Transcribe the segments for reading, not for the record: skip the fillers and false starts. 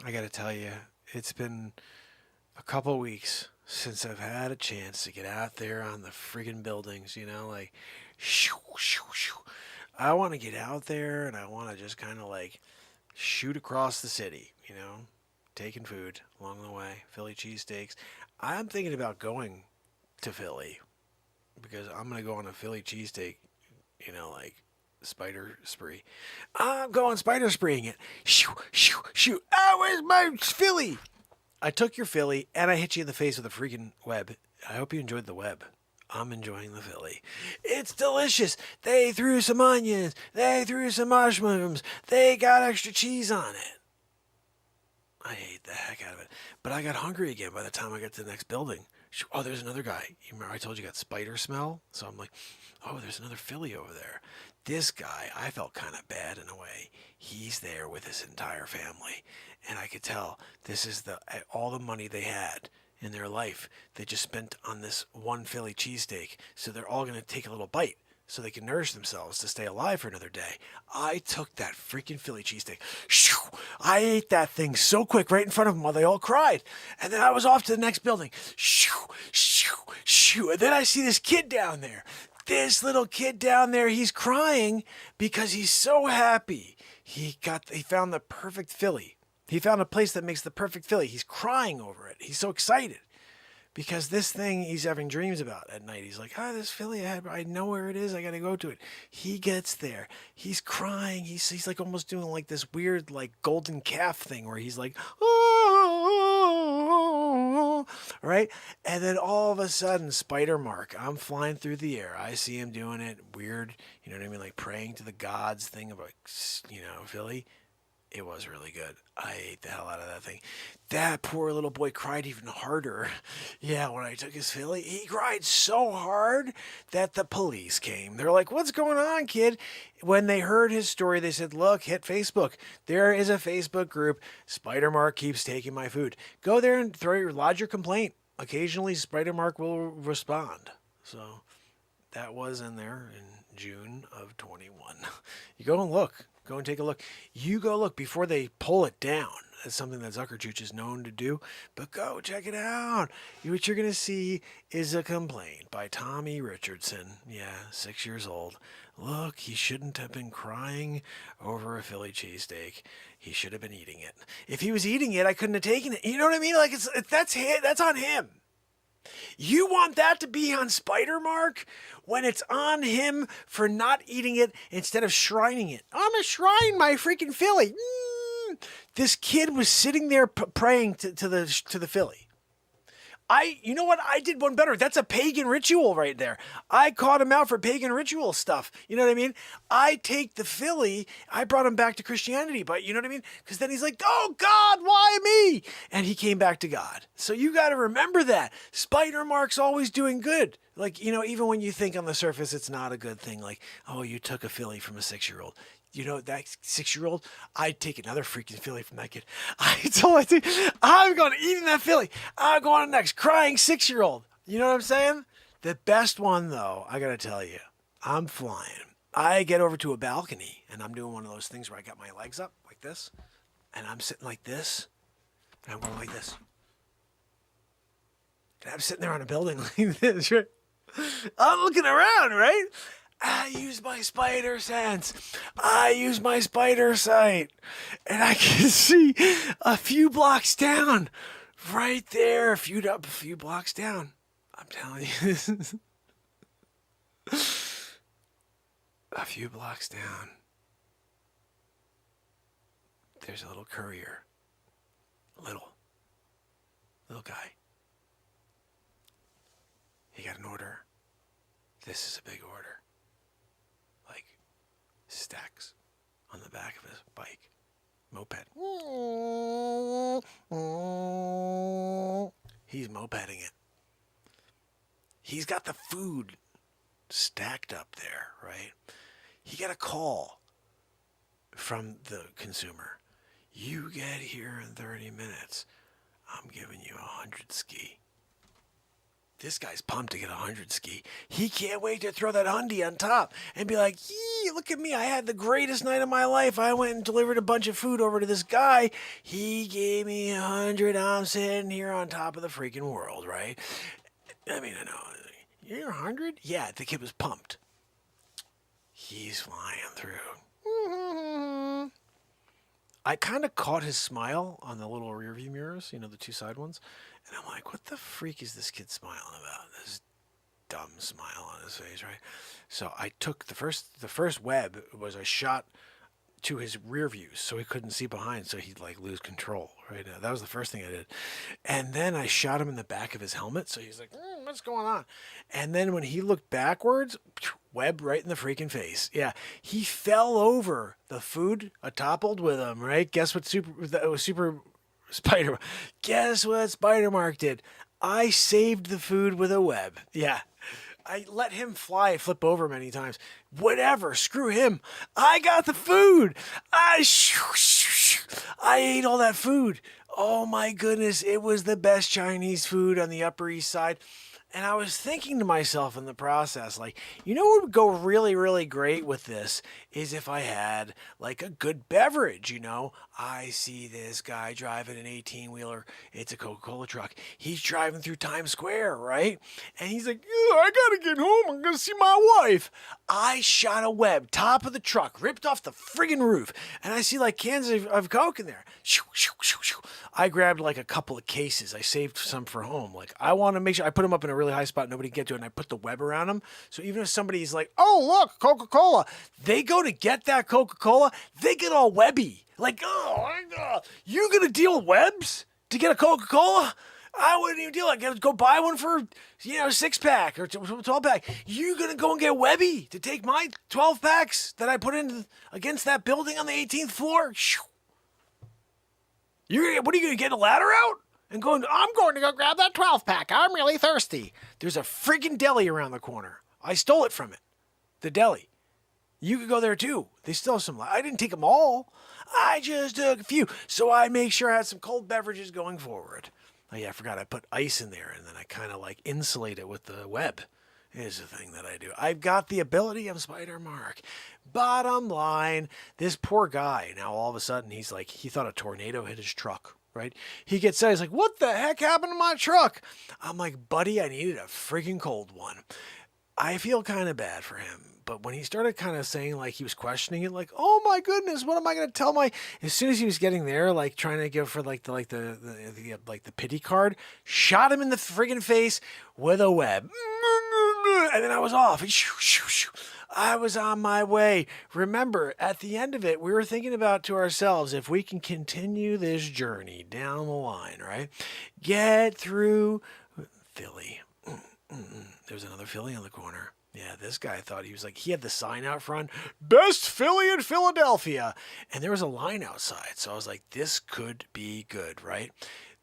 I gotta tell you, it's been a couple weeks since I've had a chance to get out there on the friggin' buildings, like, shoo, shoo, shoo. I want to get out there and I want to just kind of like shoot across the city, taking food along the way, Philly cheesesteaks. I'm thinking about going to Philly because I'm going to go on a Philly cheesesteak, like spider spree. I'm going spider spreeing it. Shoo, shoo, shoo. Oh, where's my Philly? I took your Philly and I hit you in the face with a freaking web. I hope you enjoyed the web. I'm enjoying the Philly. It's delicious. They threw some onions. They threw some mushrooms. They got extra cheese on it. I ate the heck out of it. But I got hungry again by the time I got to the next building. Oh, there's another guy. You remember I told you got spider smell? So I'm like, oh, there's another Philly over there. This guy, I felt kind of bad in a way. He's there with his entire family. And I could tell this is all the money they had in their life. They just spent on this one Philly cheesesteak. So they're all going to take a little bite so they can nourish themselves to stay alive for another day. I took that freaking Philly cheesesteak. Shoo! I ate that thing so quick right in front of them while they all cried. And then I was off to the next building. Shoo! Shoo! Shoo! And then I see this kid down there. This little kid down there, he's crying because he's so happy. He found the perfect Philly. He found a place that makes the perfect Philly. He's crying over it. He's so excited because this thing he's having dreams about at night. He's like, this Philly, I know where it is. I got to go to it. He gets there. He's crying. He's like almost doing like this weird like golden calf thing where he's like, oh, right? And then all of a sudden, SpiderMark, I'm flying through the air. I see him doing it weird, you know what I mean? Like praying to the gods thing of like, Philly. It was really good. I ate the hell out of that thing. That poor little boy cried even harder. Yeah, when I took his Philly, he cried so hard that the police came. They're like, "What's going on, kid?" When they heard his story, they said, "Look, hit Facebook. There is a Facebook group. SpiderMark keeps taking my food. Go there and lodge your complaint. Occasionally, SpiderMark will respond." So that was in there in June of 21. You go and look. Go and take a look. You go look before they pull it down. That's something that Zuckerchooch is known to do. But go check it out. What you're going to see is a complaint by Tommy Richardson. Yeah, 6 years old. Look, he shouldn't have been crying over a Philly cheesesteak. He should have been eating it. If he was eating it, I couldn't have taken it. You know what I mean? Like that's on him. You want that to be on SpiderMark when it's on him for not eating it instead of shrining it. I'm gonna shrine my freaking Philly. This kid was sitting there praying to the Philly. You know what? I did one better. That's a pagan ritual right there. I caught him out for pagan ritual stuff. You know what I mean? I take the Philly, I brought him back to Christianity, but you know what I mean? Because then he's like, oh God, why me? And he came back to God. So you got to remember that. SpiderMark's always doing good. Like, even when you think on the surface it's not a good thing, like, oh, you took a Philly from a 6-year-old. That 6-year-old, I'd take another freaking Philly from that kid. I told him, I'm going to eat in that Philly. I'm going to the next crying 6-year-old. You know what I'm saying? The best one, though, I got to tell you, I'm flying. I get over to a balcony, and I'm doing one of those things where I got my legs up like this, and I'm sitting like this, and I'm going like this. And I'm sitting there on a building like this, right? I'm looking around, right? I use my spider sense. I use my spider sight. And I can see a few blocks down. Right there. A few blocks down. I'm telling you. A few blocks down. There's a little courier. Little guy. He got an order. This is a big order. Stacks on the back of his bike. Moped. He's mopeding it. He's got the food stacked up there, right? He got a call from the consumer. You get here in 30 minutes. I'm giving you 100 ski. This guy's pumped to get a 100 ski. He can't wait to throw that hundy on top and be like, yee, look at me. I had the greatest night of my life. I went and delivered a bunch of food over to this guy. He gave me 100. I'm sitting here on top of the freaking world, right? I mean, I know. You're 100? Yeah, the kid was pumped. He's flying through. I kind of caught his smile on the little rearview mirrors, you know, the two side ones. And I'm like, what the freak is this kid smiling about? This dumb smile on his face, right? So I took the first web was I shot to his rear views so he couldn't see behind, so he'd like lose control, right? That was the first thing I did. And then I shot him in the back of his helmet, so he's like, what's going on? And then when he looked backwards, web right in the freaking face. Yeah, he fell over. The food toppled with him, right? Guess what Super Spider. Guess what SpiderMark did? I saved the food with a web. Yeah. I let him flip over many times. Whatever, screw him. I got the food. I ate all that food. Oh my goodness, it was the best Chinese food on the Upper East Side. And I was thinking to myself in the process, like, you know what would go really, really great with this is if I had, like, a good beverage, you know? I see this guy driving an 18-wheeler. It's a Coca-Cola truck. He's driving through Times Square, right? And he's like, I gotta get home. I'm gonna see my wife. I shot a web, top of the truck, ripped off the friggin' roof. And I see, like, cans of Coke in there. I grabbed, like, a couple of cases. I saved some for home. Like, I want to make sure I put them up in a really high spot, nobody can get to it, and I put the web around them. So even if somebody's like, oh, look, Coca-Cola, they go to get that Coca-Cola, they get all webby. Like, you gonna deal with webs to get a Coca-Cola? I wouldn't even deal. I gotta go buy one for, a 6-pack or 12-pack. You gonna go and get webby to take my 12 packs that I put in against that building on the 18th floor? What are you gonna get a ladder out? And I'm going to go grab that 12-pack. I'm really thirsty. There's a friggin' deli around the corner. I stole it from it. The deli. You could go there too. They still have some. I didn't take them all. I just took a few. So I make sure I had some cold beverages going forward. Oh yeah, I forgot I put ice in there and then I kind of like insulate it with the web. Is the thing that I do. I've got the ability of SpiderMark. Bottom line, this poor guy, now all of a sudden he's like, he thought a tornado hit his truck. Right? He gets out, he's like, what the heck happened to my truck? I'm like, buddy, I needed a freaking cold one. I feel kind of bad for him. But when he started kind of saying, like, he was questioning it, like, oh my goodness, what am I going to tell my, as soon as he was getting there, like trying to give for the pity card, shot him in the friggin' face with a web. And then I was off. I was on my way. Remember, at the end of it, we were thinking about to ourselves, if we can continue this journey down the line, right? Get through Philly. There's another Philly on the corner. Yeah, this guy thought he had the sign out front, best Philly in Philadelphia. And there was a line outside. So I was like, this could be good, right?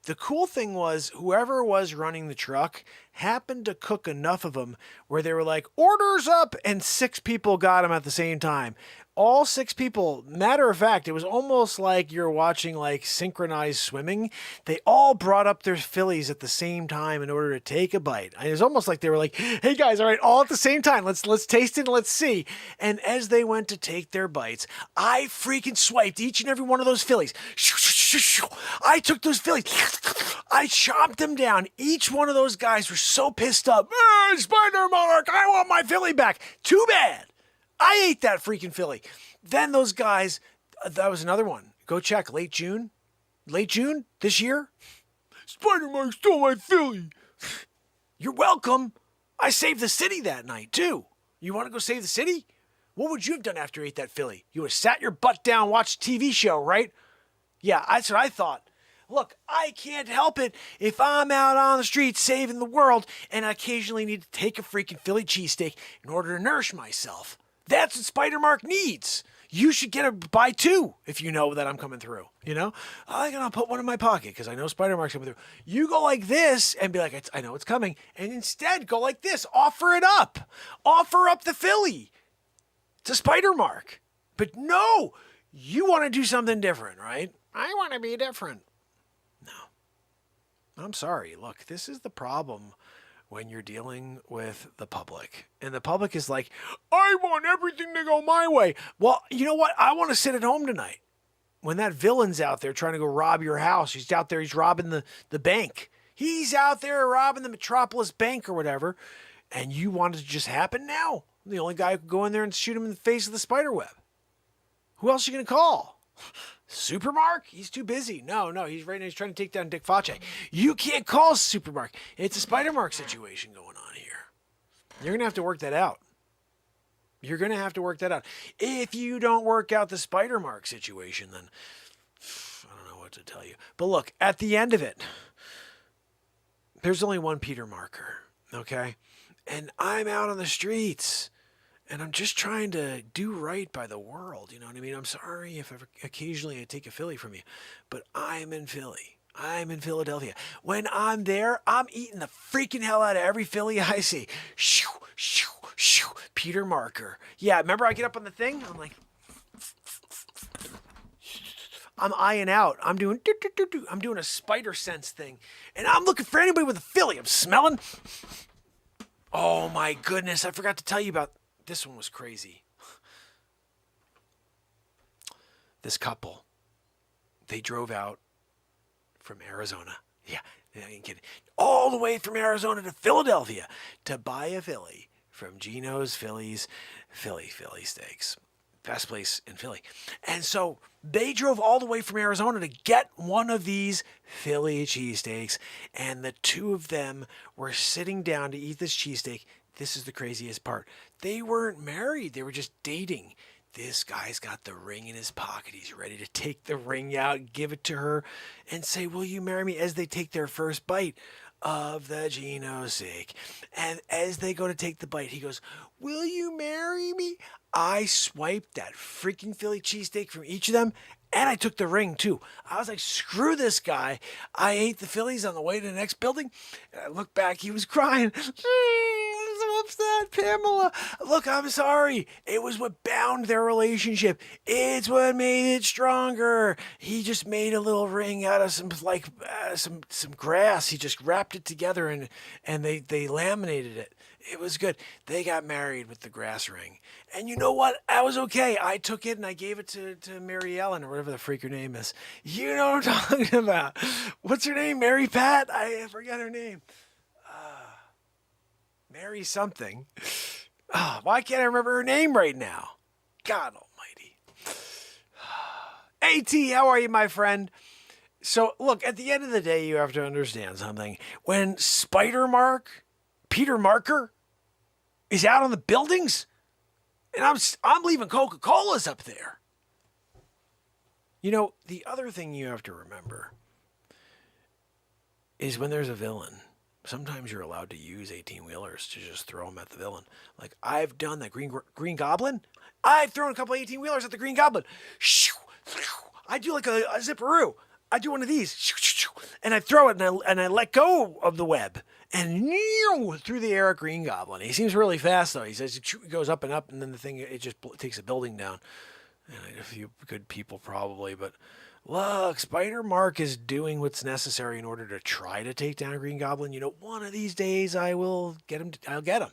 The cool thing was whoever was running the truck happened to cook enough of them where they were like, orders up, and 6 people got them at the same time. All 6 people, matter of fact, it was almost like you're watching like synchronized swimming. They all brought up their Phillies at the same time in order to take a bite. It was almost like they were like, hey guys, all right, all at the same time. Let's taste it and let's see. And as they went to take their bites, I freaking swiped each and every one of those Phillies. I took those Phillies. I chopped them down. Each one of those guys were so pissed up. SpiderMark, I want my Philly back. Too bad. I ate that freaking Philly. Then those guys, that was another one. Go check, late June this year. SpiderMark stole my Philly. You're welcome. I saved the city that night too. You want to go save the city? What would you have done after you ate that Philly? You would have sat your butt down, watched a TV show, right? Yeah, that's what I thought. Look, I can't help it if I'm out on the street saving the world and I occasionally need to take a freaking Philly cheesesteak in order to nourish myself. That's what SpiderMark needs. You should buy 2 if you know that I'm coming through. I'm going to put one in my pocket because I know SpiderMark's coming through. You go like this and be like, I know it's coming. And instead go like this. Offer it up. Offer up the Philly to SpiderMark. But no, you want to do something different, right? I want to be different. No. I'm sorry. Look, this is the problem when you're dealing with the public. And the public is like, I want everything to go my way. Well, you know what? I want to sit at home tonight. When that villain's out there trying to go rob your house, he's out there, he's robbing the bank. He's out there robbing the Metropolis Bank or whatever. And you want it to just happen now? The only guy who could go in there and shoot him in the face with the spider web. Who else are you going to call? SpiderMark? He's too busy. No, he's right now. He's trying to take down Dick Faucci. You can't call SpiderMark. It's a SpiderMark situation going on here. You're going to have to work that out. You're going to have to work that out. If you don't work out the SpiderMark situation, then I don't know what to tell you. But look, at the end of it, there's only one Peter Marker, okay? And I'm out on the streets. And I'm just trying to do right by the world. You know what I mean? I'm sorry if ever occasionally I take a Philly from you, but I'm in Philly. I'm in Philadelphia. When I'm there, I'm eating the freaking hell out of every Philly I see. Shoo, shoo, shoo. Peter Marker. Yeah, remember I get up on the thing? I'm like, I'm eyeing out. I'm doing a spider sense thing. And I'm looking for anybody with a Philly. I'm smelling. Oh my goodness. I forgot to tell you about this one was crazy. This couple, they drove out from Arizona. Yeah, I ain't kidding. All the way from Arizona to Philadelphia to buy a Philly from Gino's Philly Steaks. Best place in Philly. And so they drove all the way from Arizona to get one of these Philly cheesesteaks. And the two of them were sitting down to eat this cheesesteak. This is the craziest part. They weren't married. They were just dating. This guy's got the ring in his pocket. He's ready to take the ring out, give it to her, and say, will you marry me? As they take their first bite of the Gino steak. And as they go to take the bite, he goes, will you marry me? I swiped that freaking Philly cheesesteak from each of them, and I took the ring too. I was like, screw this guy. I ate the Phillies on the way to the next building. And I looked back, he was crying. I'm so upset, Pamela. Look, I'm sorry. It was what bound their relationship. It's what made it stronger. He just made a little ring out of some grass. He just wrapped it together and they laminated it. It was good. They got married with the grass ring. And you know what? I was okay. I took it and I gave it to Mary Ellen or whatever the freak her name is. You know what I'm talking about. What's her name? Mary Pat? I forgot her name. Mary something. Why can't I remember her name right now? God almighty. AT, how are you, my friend? So, look, at the end of the day, you have to understand something. When SpiderMark, Peter Marker, is out on the buildings, and I'm leaving Coca-Colas up there. You know, the other thing you have to remember is when there's a villain, sometimes you're allowed to use 18-wheelers to just throw them at the villain. Like, I've done that. Green Goblin, I've thrown a couple 18-wheelers at the Green Goblin. I do like a zipperoo. I do one of these, and I throw it, and I let go of the web, and through the air at Green Goblin. He seems really fast, though. He says it goes up and up, and then the thing, it just takes a building down. And a few good people probably, but look, SpiderMark is doing what's necessary in order to try to take down Green Goblin. You know, one of these days I will get him. I'll get him.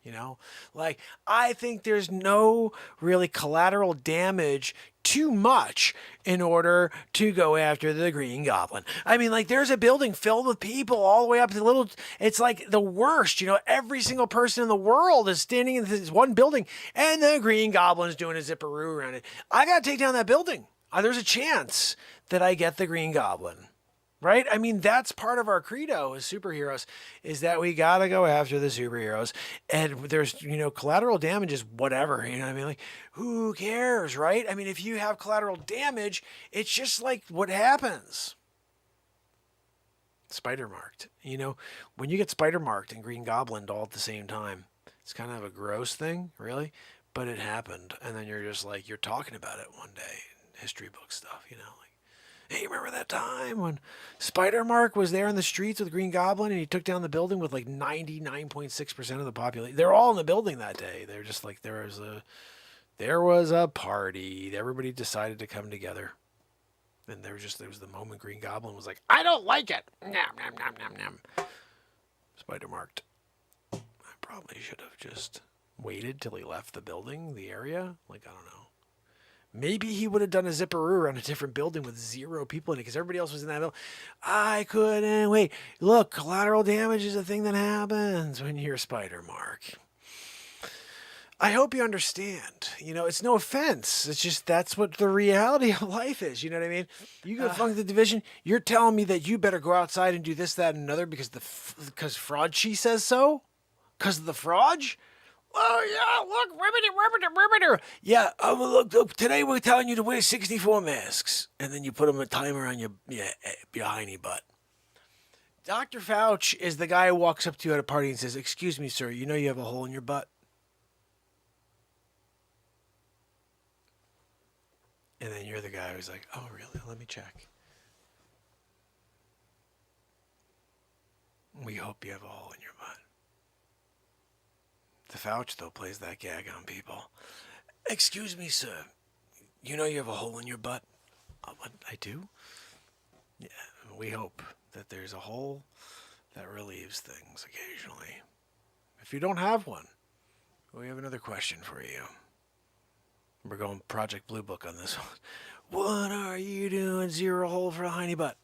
You know, like, I think there's no really collateral damage too much in order to go after the Green Goblin. I mean, like, there's a building filled with people all the way up to it's like the worst, you know, every single person in the world is standing in this one building and the Green Goblin is doing a zipperoo around it. I got to take down that building. There's a chance that I get the Green Goblin. Right? I mean, that's part of our credo as superheroes, is that we got to go after the superheroes. And there's, you know, collateral damage is whatever. You know what I mean? Like, who cares, right? I mean, if you have collateral damage, it's just like what happens. SpiderMarked. You know, when you get SpiderMarked and Green Goblin all at the same time, it's kind of a gross thing, really. But it happened. And then you're just like, you're talking about it one day. History book stuff, you know, like, hey, remember that time when SpiderMark was there in the streets with Green Goblin and he took down the building with like 99.6% of the population? They're all in the building that day. They're just like, there was a party. Everybody decided to come together. And there was the moment Green Goblin was like, I don't like it. Nom, nom, nom, nom, nom. SpiderMarked. probably should have just waited till he left the building, the area. Like, I don't know. Maybe he would have done a zipperoo around a different building with 0 people in it because everybody else was in that building. I couldn't wait. Look, collateral damage is a thing that happens when you're SpiderMark. I hope you understand. You know, it's no offense. It's just that's what the reality of life is. You know what I mean? You go flunk the division. You're telling me that you better go outside and do this, that, and another because Faucci says so? Because of the fraud? Oh, yeah, look, ribbit. Yeah, look, today we're telling you to wear 64 masks. And then you put them a timer on your HeineButt. Dr. Fauci is the guy who walks up to you at a party and says, excuse me, sir, you know you have a hole in your butt? And then you're the guy who's like, oh, really? Let me check. We hope you have a hole in your butt. The Fauci, though, plays that gag on people. Excuse me, sir. You know you have a hole in your butt? What, I do? Yeah, we hope that there's a hole that relieves things occasionally. If you don't have one, we have another question for you. We're going Project Blue Book on this one. What are you doing? 0 hole for a HeineButt.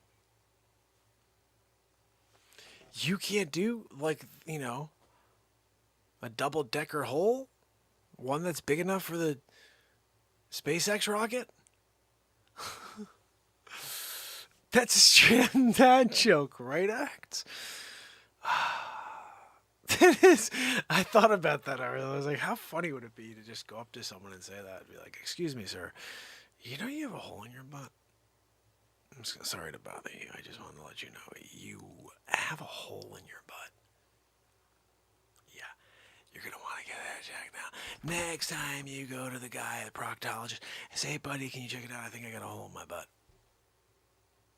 You can't do, like, you know, a double-decker hole? One that's big enough for the SpaceX rocket? That's a straight dad joke, right, Act? It is. I thought about that earlier. I was like, how funny would it be to just go up to someone and say that? Be like, excuse me, sir. You know you have a hole in your butt? I'm sorry to bother you. I just wanted to let you know you have a hole in your butt. You're going to want to get that checked now. Next time you go to the guy, the proctologist, and say, hey, buddy, can you check it out? I think I got a hole in my butt.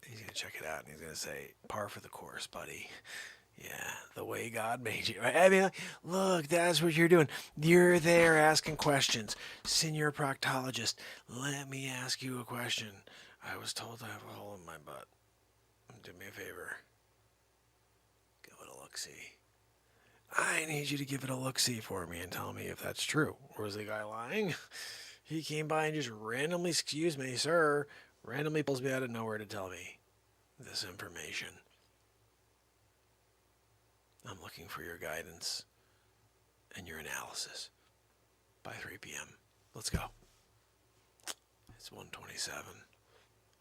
He's going to check it out, and he's going to say, par for the course, buddy. Yeah, the way God made you. Right? I mean, look, that's what you're doing. You're there asking questions. Senior proctologist, let me ask you a question. I was told I have a hole in my butt. Do me a favor. Give it a look-see. I need you to give it a look-see for me and tell me if that's true. Or is the guy lying? He came by and just randomly, excuse me, sir, randomly pulls me out of nowhere to tell me this information. I'm looking for your guidance and your analysis by 3 p.m. Let's go. It's 1:27.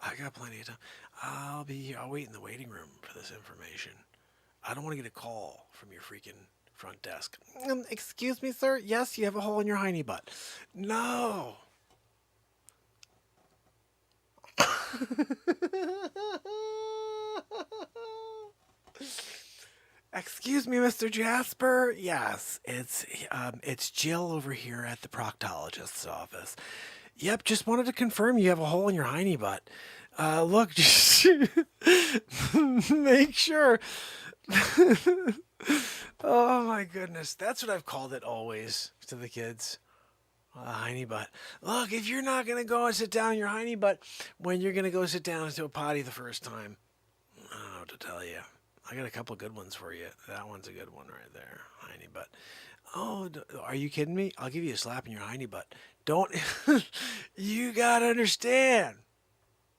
I got plenty of time. I'll wait in the waiting room for this information. I don't want to get a call from your freaking front desk. Excuse me, sir? Yes, you have a hole in your HeineButt. No. Excuse me, Mr. Jasper? Yes, it's Jill over here at the proctologist's office. Yep, just wanted to confirm you have a hole in your HeineButt. Look, just make sure. Oh my goodness, that's what I've called it always to the kids. HeineButt. Look, if you're not gonna go and sit down in your HeineButt when you're gonna go sit down into a potty the first time, I don't know what to tell you. I got a couple of good ones for you. That one's a good one right there, HeineButt. Oh, are you kidding me? I'll give you a slap in your HeineButt. Don't. You gotta understand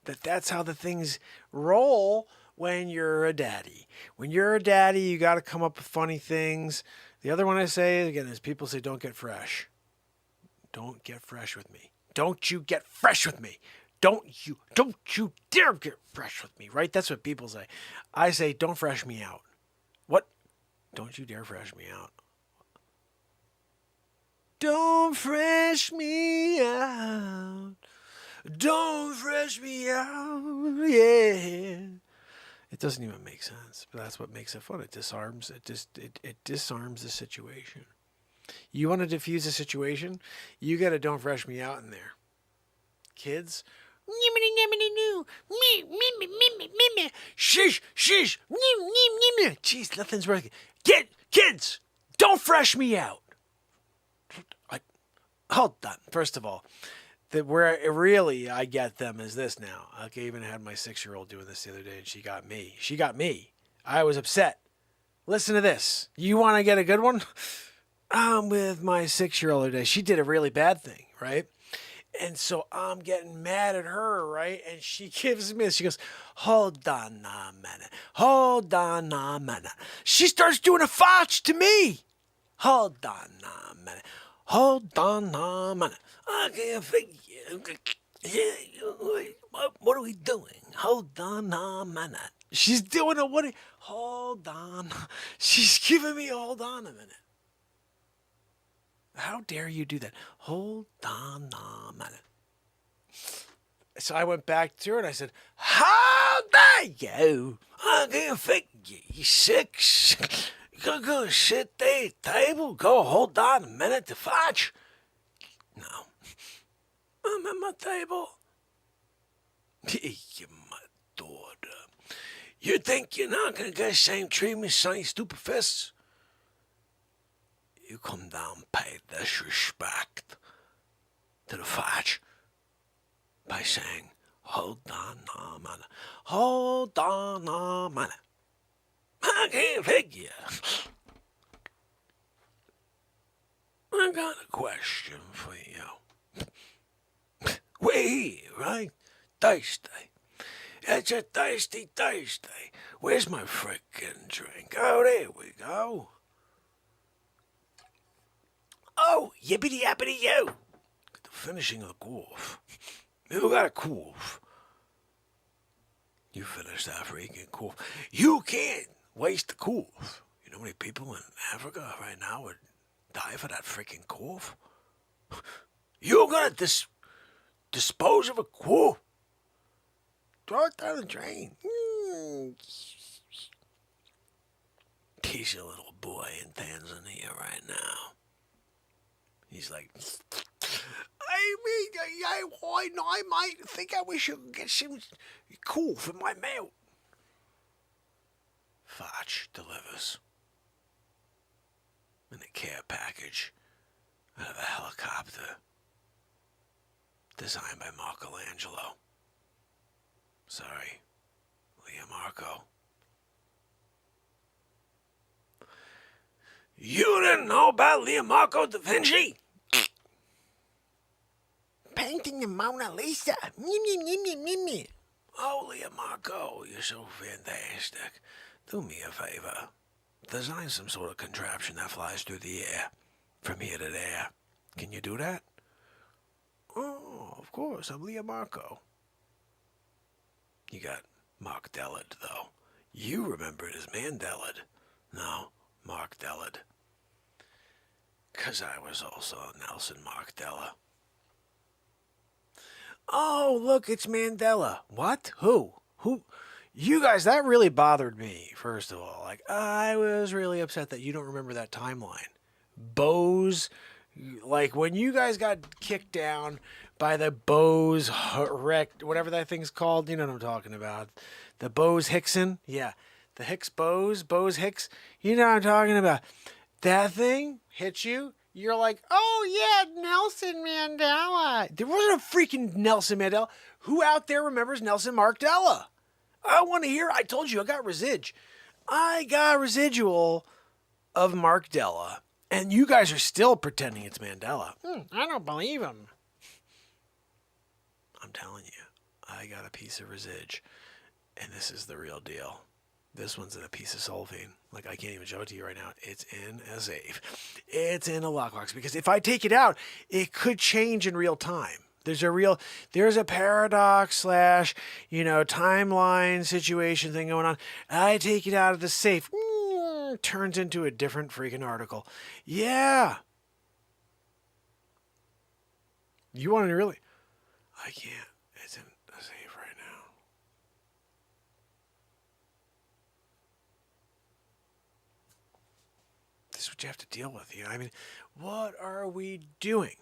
that that's how the things roll. When you're a daddy. When you're a daddy, you got to come up with funny things. The other one I say, again, is people say, don't get fresh. Don't get fresh with me. Don't you get fresh with me. Don't you dare get fresh with me, right? That's what people say. I say, don't fresh me out. What? Don't you dare fresh me out. Don't fresh me out. Don't fresh me out, yeah. It doesn't even make sense, but that's what makes it fun. It disarms. It disarms the situation. You want to diffuse a situation? You got to don't fresh me out in there. Kids, shish, shish, jeez, nothing's working. Kids, don't fresh me out. Hold on. First of all, where really I get them is this now. I even had my 6-year-old doing this the other day, and she got me. I was upset. Listen to this. You want to get a good one? I'm with my 6-year-old today. She did a really bad thing, right? And so I'm getting mad at her, right? And she gives me this. She goes, hold on a minute. Hold on a minute. She starts doing a Faucci to me. Hold on a minute. Hold on a minute. I can't figure. What are we doing? Hold on a minute. She's doing a what? Hold on. She's giving me hold on a minute. How dare you do that? Hold on a minute. So I went back to her and I said, how dare you? I can't figure you six. Go sit there at the table. Go hold on a minute to fetch. No. I'm at my table. You're my daughter. You think you're not going to get the same treatment, son, you stupid fists? You come down and pay disrespect to the fetch by saying, hold on a minute. Hold on a minute. I can't figure. I got a question for you. We're here, right? Thursday. It's a thirsty Thursday. Where's my frickin' drink? Oh, there we go. Oh, yippity yappity yo. The finishing of the cough. You got a cough. You finish that freaking cough. You can't waste the cough. You know how many people in Africa right now would die for that freaking cough? You're gonna dispose of a cough? Throw it down the drain. He's a little boy in Tanzania right now. He's like, I might think I wish you could get some cough in my mouth. Faucci delivers in a care package out of a helicopter designed by Michelangelo. Sorry, Leonardo. You didn't know about Leonardo da Vinci? Painting the Mona Lisa. Oh, Leonardo, you're so fantastic. Do me a favor. Design some sort of contraption that flies through the air from here to there. Can you do that? Oh, of course, I'm Leonardo. You got Mark Dellard, though. You remember it as Mandellard. No, Mark Dellard. 'Cause I was also Nelson Mandela. Oh, look, it's Mandela. What? Who? You guys, that really bothered me, first of all. Like, I was really upset that you don't remember that timeline. Bose, like, when you guys got kicked down by the Bose wreck, whatever that thing's called, you know what I'm talking about. The Bose Hickson? Yeah. The Hicks Bose Hicks. You know what I'm talking about. That thing hit you. You're like, oh yeah, Nelson Mandela. There wasn't a freaking Nelson Mandela. Who out there remembers Nelson Mandela? I want to hear. I told you I got I got residual of Mark Della. And you guys are still pretending it's Mandela. I don't believe him. I'm telling you, I got a piece of residue. And this is the real deal. This one's in a piece of cellophane. Like, I can't even show it to you right now. It's in a safe. It's in a lockbox. Because if I take it out, it could change in real time. There's a paradox / timeline situation thing going on. I take it out of the safe. Turns into a different freaking article. Yeah. You want to really? I can't. It's in a safe right now. This is what you have to deal with. I mean, what are we doing,